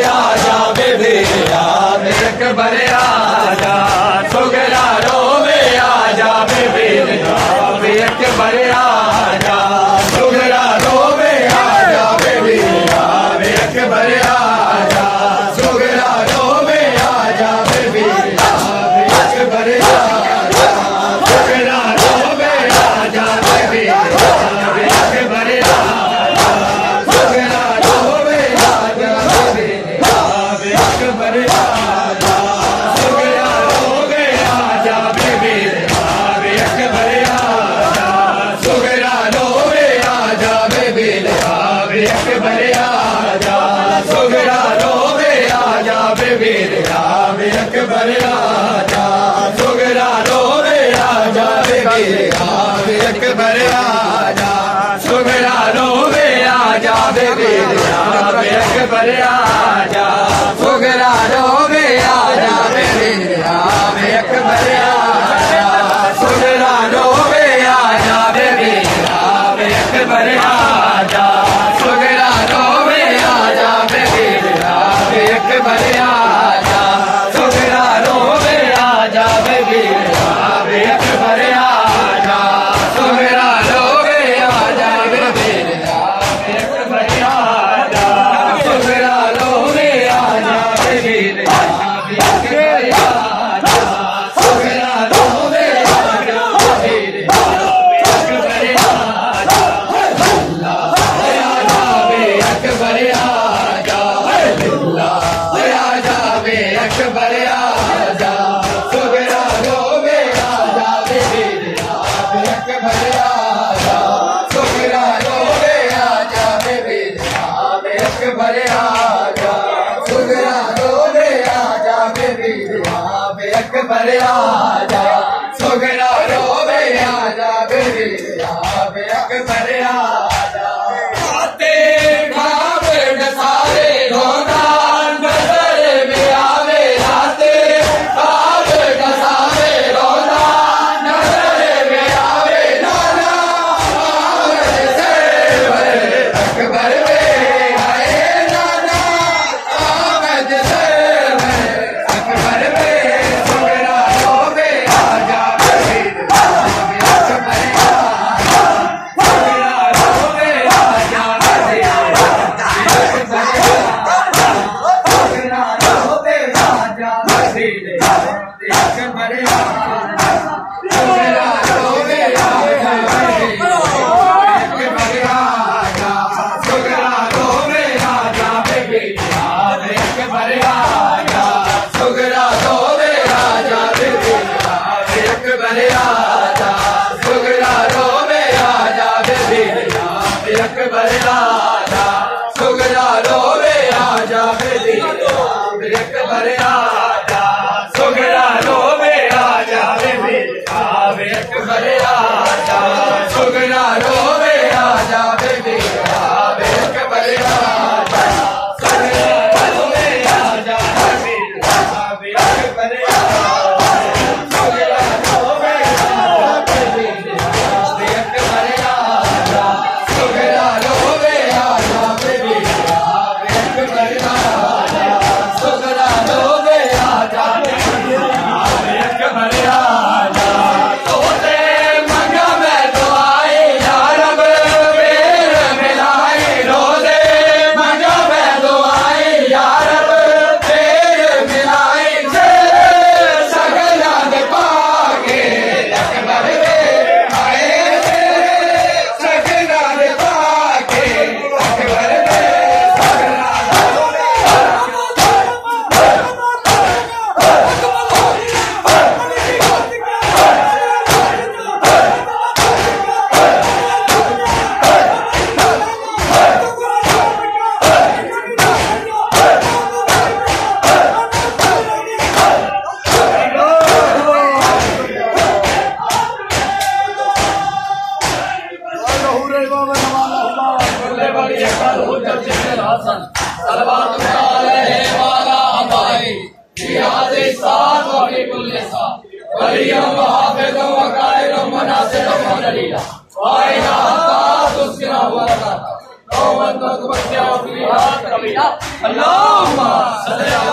आजा बेबी आवे अकबर आजा सुगरा रोवे आजा बेबी आवे अकबर आजा सुगरा रोवे आजा बेबी आवे अकबर आजा सुगरा रोवे आजा बेबी आवे अकबर आजा सुगरा रोवे आजा बेबी आवे अकबर आजा सुगरा रोवे आजा बेबी आवे अकबर आजा सुगरा रोवे आजा बेबी आवे अकबर आजा सुगरा रोवे आजा बेबी आवे अकबर आजा सुगरा रोवे आजा बेबी आवे अकबर आजा सुगरा रोवे आजा बेबी आवे अकबर आजा सुगरा रोवे आजा बेबी आवे अकबर आजा सुगरा रोवे आजा बेबी आवे अकबर आजा सुगरा रोवे आजा बेबी आवे अकबर आजा सुगरा रोवे आजा बेबी आवे अकबर आजा सुगरा रोवे आजा बेबी आवे अकबर आजा सुगरा रोवे आजा बेबी आवे अकबर आजा सुगरा रोवे आजा बेबी आवे अकबर आजा सुगरा रोवे आजा बेबी आवे अकबर आजा आजा बे अकबर आजा आजा बे अकबर आजा सुगरा रोवे आजा बेबी आवे अकबर आजा सुगरा रोवे आजा बेबी आवे अकबर आजा सुगरा रोवे आजा बेबी आवे अकबर आजा सुगरा रोवे आजा बेबी आवे अकबर आजा आते खाब सारे रोना नजर में आवे आते खाब सारे रोना नजर में आवे नाना अकबर में आए नाना आमद से अकबर में सुगरा रोवे आजा बेबी आवे अकबर आजा सुगरा रोवे आजा बेबी आवे अकबर आजा सुगरा रोवे आजा बेबी आवे अकबर आजा सुगरा रोवे आजा बेबी आवे अकबर आजा सुगरा रोवे आजा बेबी आवे अकबर आजा सुगरा रोवे आजा बेबी आवे अकबर आजा सुगरा रोवे आजा बेबी आवे अकबर आजा सुगरा रोवे आजा बेबी आवे अकबर आजा सुगरा रोवे आजा बेबी आवे अकबर आजा सुगरा रोवे आजा बेबी आवे अकबर आजा सुगरा रोवे आजा बेबी आवे अकबर आजा सुगरा रोवे आजा बेबी आवे अकबर आजा सुगरा रोवे आजा बेबी आवे अकबर आजा सुगरा रोवे आजा बेबी आवे अकबर आजा तोते मंगा मैं तो आए या रब मेर मिलाए रोज़े मंगा मैं तो आए या रब मेर मिलाए से सगला दे पाके अकबर में आए सगला दे पाके अकबर में सगला Allah अल्लाहुम्मा सल्ली अला